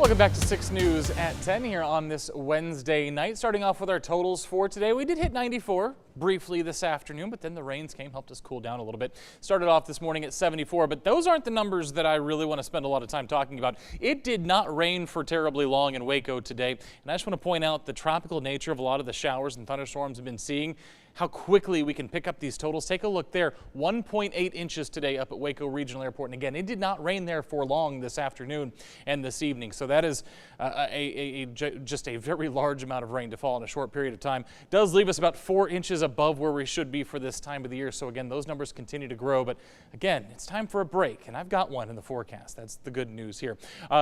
Welcome back to 6 News at 10 here on this Wednesday night. Starting off with our totals for today. We did hit 94 briefly this afternoon, but then the rains came, helped us cool down a little bit. Started off this morning at 74, but those aren't the numbers that I really want to spend a lot of time talking about. It did not rain for terribly long in Waco today, and I just want to point out the tropical nature of a lot of the showers and thunderstorms we've been seeing, how quickly we can pick up these totals. Take a look there, 1.8 inches today up at Waco Regional Airport. And again, it did not rain there for long this afternoon and this evening. So that is just a very large amount of rain to fall in a short period of time. Does leave us about 4 inches above where we should be for this time of the year. So again, those numbers continue to grow. But again, it's time for a break, and I've got one in the forecast. That's the good news here.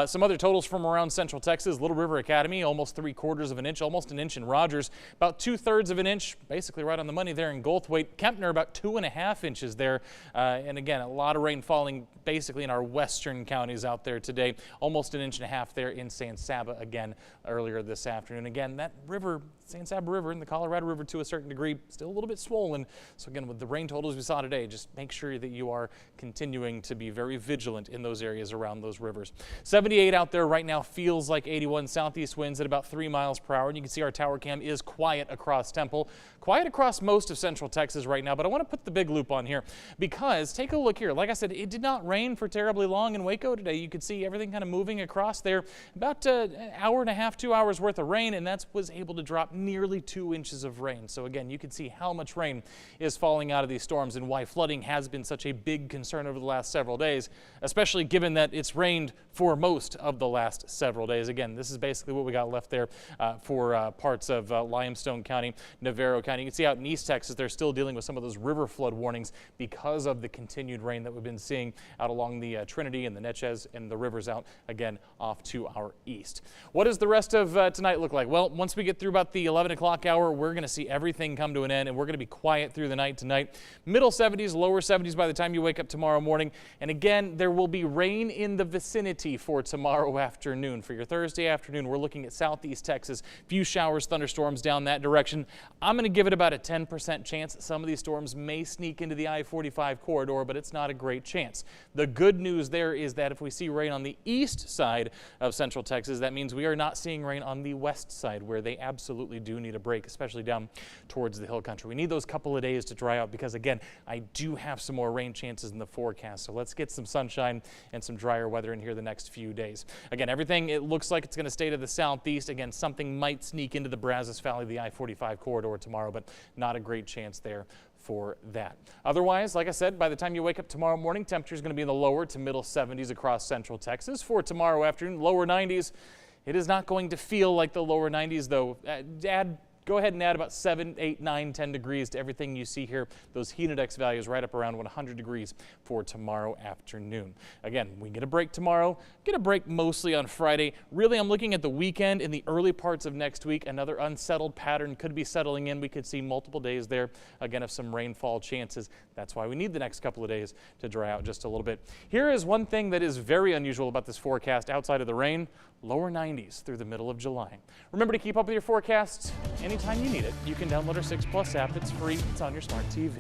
Some other totals from around Central Texas. Little River Academy, almost 3/4 of an inch, almost an inch in Rogers, about 2/3 of an inch, basically right on the money there in Goldthwaite. Kempner about 2.5 inches there. And again, a lot of rain falling basically in our western counties out there today. Almost an 1.5 inches there in San Saba again earlier this afternoon. Again, that river, San Saba River and the Colorado River to a certain degree, still a little bit swollen. So again, with the rain totals we saw today, just make sure that you are continuing to be very vigilant in those areas around those rivers. 78 out there right now, feels like 81. Southeast winds at about 3 miles per hour. And you can see our tower cam is quiet across Temple, quiet across most of Central Texas right now. But I want to put the big loop on here because take a look here. Like I said, it did not rain for terribly long in Waco today. You could see everything kind of moving across there. About an hour and a half, 2 hours worth of rain, and that was able to drop nearly 2 inches of rain. So again, you can see how much rain is falling out of these storms and why flooding has been such a big concern over the last several days, especially given that it's rained for most of the last several days. Again, this is basically what we got left there for parts of Limestone County, Navarro County. You can see out in East Texas, they're still dealing with some of those river flood warnings because of the continued rain that we've been seeing out along the Trinity and the Neches and the rivers out again off to our east. What does the rest of tonight look like? Well, once we get through about the 11 o'clock hour, we're going to see everything come to an end, and we're going to be quiet through the night tonight. Middle 70s, lower 70s by the time you wake up tomorrow morning. And again, there will be rain in the vicinity for tomorrow afternoon. For your Thursday afternoon, we're looking at southeast Texas. Few showers, thunderstorms down that direction. I'm going to give it about a 10% chance that some of these storms may sneak into the I-45 corridor, but it's not a great chance. The good news there is that if we see rain on the east side of Central Texas, that means we are not seeing rain on the west side, where they absolutely do need a break, especially down towards the hill country. We need those couple of days to dry out because, again, I do have some more rain chances in the forecast. So let's get some sunshine and some drier weather in here the next few days. Again, everything, it looks like it's going to stay to the southeast. Again, something might sneak into the Brazos Valley, the I-45 corridor tomorrow, but not a great chance there for that. Otherwise, like I said, by the time you wake up tomorrow morning, temperature is going to be in the lower to middle 70s across Central Texas. For tomorrow afternoon, lower 90s. It is not going to feel like the lower 90s, though. Go ahead and add about 7, 8, 9, 10 degrees to everything you see here. Those heat index values right up around 100 degrees for tomorrow afternoon. Again, we get a break tomorrow, get a break mostly on Friday. Really, I'm looking at the weekend and the early parts of next week. Another unsettled pattern could be settling in. We could see multiple days there, again, of some rainfall chances. That's why we need the next couple of days to dry out just a little bit. Here is one thing that is very unusual about this forecast outside of the rain. Lower 90s through the middle of July. Remember to keep up with your forecasts anytime you need it. You can download our 6 Plus app. It's free. It's on your smart TV.